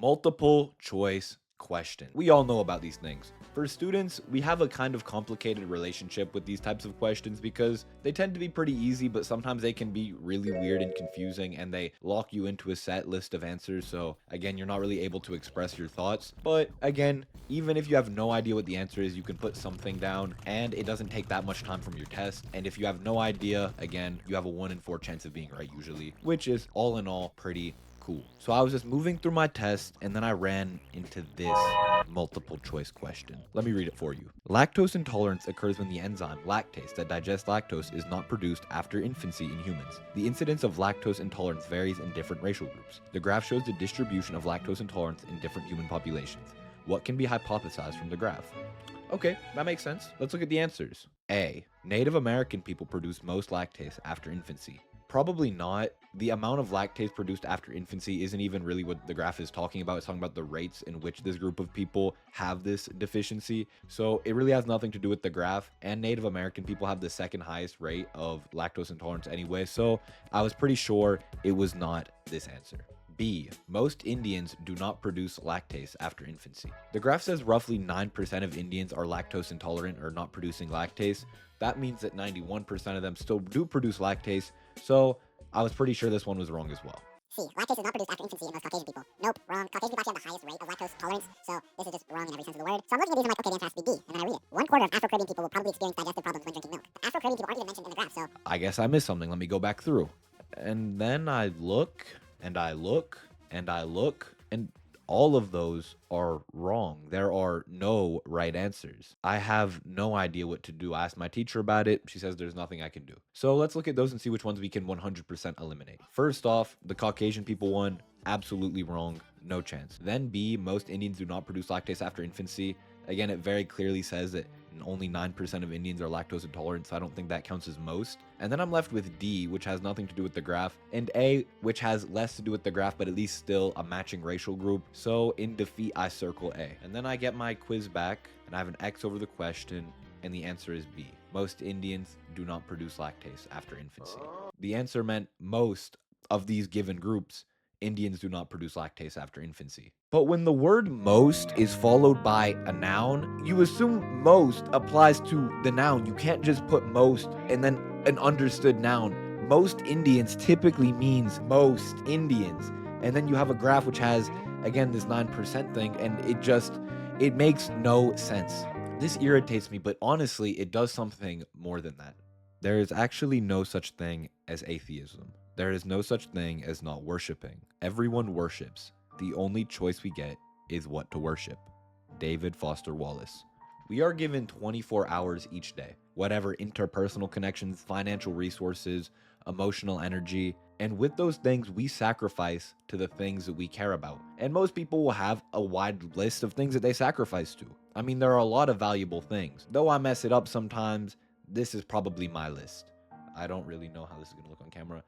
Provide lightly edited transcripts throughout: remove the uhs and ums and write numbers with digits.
Multiple choice question. We all know about these things. For students, we have a kind of complicated relationship with these types of questions because they tend to be pretty easy, but sometimes they can be really weird and confusing and they lock you into a set list of answers. So, again, you're not really able to express your thoughts. But again, even if you have no idea what the answer is, you can put something down and it doesn't take that much time from your test. And if you have no idea, again, you have a 1 in 4 chance of being right usually, which is all in all pretty cool. So I was just moving through my test and then I ran into this multiple choice question. Let me read it for you. Lactose intolerance occurs when the enzyme lactase that digests lactose is not produced after infancy in humans. The incidence of lactose intolerance varies in different racial groups. The graph shows the distribution of lactose intolerance in different human populations. What can be hypothesized from the graph? Okay, that makes sense. Let's look at the answers. A. Native American people produce most lactase after infancy. Probably not. The amount of lactase produced after infancy isn't even really what the graph is talking about. It's talking about the rates in which this group of people have this deficiency. So it really has nothing to do with the graph. And Native American people have the second highest rate of lactose intolerance anyway. So I was pretty sure it was not this answer. B. Most Indians do not produce lactase after infancy. The graph says roughly 9% of Indians are lactose intolerant or not producing lactase. That means that 91% of them still do produce lactase, so I was pretty sure this one was wrong as well. C. Lactase is not produced after infancy in most Caucasian people. Nope, wrong. Caucasian people actually have the highest rate of lactose tolerance, so this is just wrong in every sense of the word. So I'm looking at these and I'm like, okay, the answer has to be D, and then I read it. 1/4 of Afro-Caribbean people will probably experience digestive problems when drinking milk. The Afro-Caribbean people aren't even mentioned in the graph, so I guess I missed something. Let me go back through. And then I look, and I look, and I look, and all of those are wrong. There are no right answers. I have no idea what to do. I asked my teacher about it. She says there's nothing I can do. So let's look at those and see which ones we can 100% eliminate. First off, the Caucasian people one, absolutely wrong. No chance. Then B, most Indians do not produce lactase after infancy. Again, it very clearly says that only 9% of Indians are lactose intolerant, so I don't think that counts as most. And then I'm left with D, which has nothing to do with the graph, and A, which has less to do with the graph, but at least still a matching racial group. So in defeat, I circle A. And then I get my quiz back, and I have an X over the question, and the answer is B. Most Indians do not produce lactase after infancy. The answer meant most of these given groups, Indians do not produce lactase after infancy. But when the word most is followed by a noun, you assume most applies to the noun. You can't just put most and then an understood noun. Most Indians typically means most Indians. And then you have a graph which has, again, this 9% thing, and it makes no sense. This irritates me, but honestly, it does something more than that. There is actually no such thing as atheism. There is no such thing as not worshiping. Everyone worships. The only choice we get is what to worship. David Foster Wallace. We are given 24 hours each day. Whatever interpersonal connections, financial resources, emotional energy, and with those things, we sacrifice to the things that we care about. And most people will have a wide list of things that they sacrifice to. I mean, there are a lot of valuable things. Though I mess it up sometimes, this is probably my list. I don't really know how this is gonna look on camera.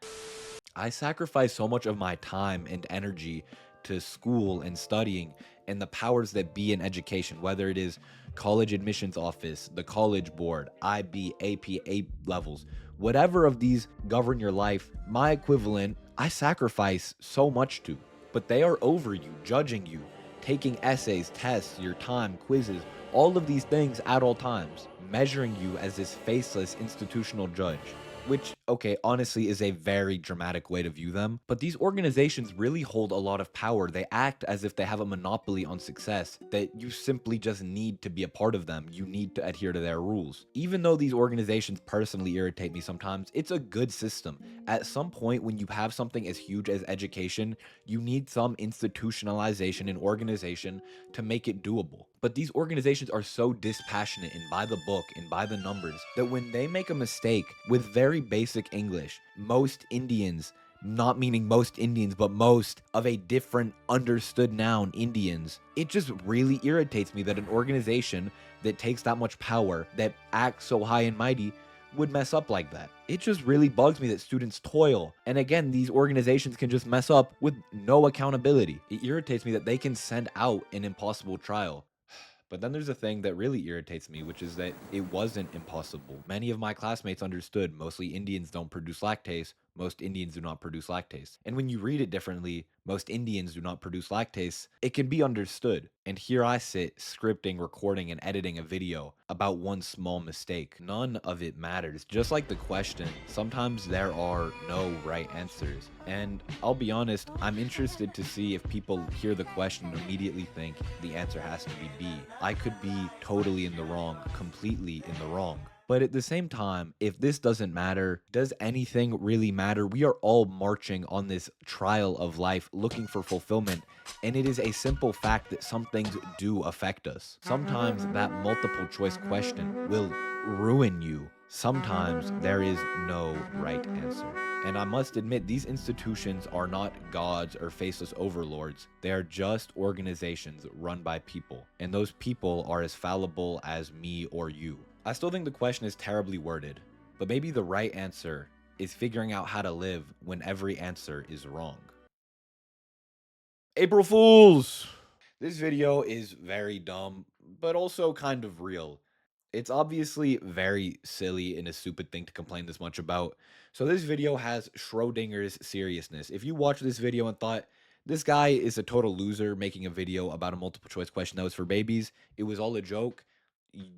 I sacrifice so much of my time and energy to school and studying and the powers that be in education, whether it is college admissions office, the college board, IB, AP, A levels, whatever of these govern your life, my equivalent, I sacrifice so much to. But they are over you, judging you, taking essays, tests, your time, quizzes, all of these things at all times, measuring you as this faceless institutional judge. Which, okay, honestly is a very dramatic way to view them, but these organizations really hold a lot of power. They act as if they have a monopoly on success, that you simply just need to be a part of them. You need to adhere to their rules. Even though these organizations personally irritate me sometimes, it's a good system. At some point, when you have something as huge as education, you need some institutionalization and organization to make it doable. But these organizations are so dispassionate and by the book and by the numbers that when they make a mistake with very basic English, most Indians, not meaning most Indians, but most of a different understood noun, Indians, it just really irritates me that an organization that takes that much power, that acts so high and mighty, would mess up like that. It just really bugs me that students toil. And again, these organizations can just mess up with no accountability. It irritates me that they can send out an impossible trial. But then there's a thing that really irritates me, which is that it wasn't impossible. Many of my classmates understood mostly Indians don't produce lactase, most Indians do not produce lactase. And when you read it differently, most Indians do not produce lactase, it can be understood. And here I sit scripting, recording, and editing a video about one small mistake. None of it matters. Just like the question, sometimes there are no right answers. And I'll be honest, I'm interested to see if people hear the question and immediately think the answer has to be B. I could be totally in the wrong, completely in the wrong. But at the same time, if this doesn't matter, does anything really matter? We are all marching on this trial of life looking for fulfillment, and it is a simple fact that some things do affect us. Sometimes that multiple choice question will ruin you. Sometimes there is no right answer. And I must admit, these institutions are not gods or faceless overlords. They are just organizations run by people. And those people are as fallible as me or you. I still think the question is terribly worded, but maybe the right answer is figuring out how to live when every answer is wrong. April Fools! This video is very dumb, but also kind of real. It's obviously very silly and a stupid thing to complain this much about. So this video has Schrodinger's seriousness. If you watch this video and thought, this guy is a total loser making a video about a multiple choice question that was for babies, it was all a joke,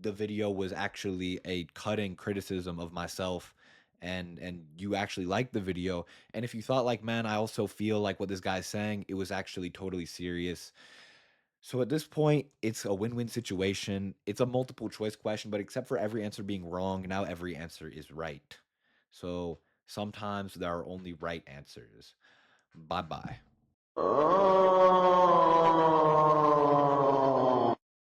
the video was actually a cutting criticism of myself, and you actually liked the video. And if you thought like, man, I also feel like what this guy's saying, it was actually totally serious. So at this point, it's a win-win situation. It's a multiple choice question, but except for every answer being wrong, now every answer is right. So sometimes there are only right answers. Bye bye.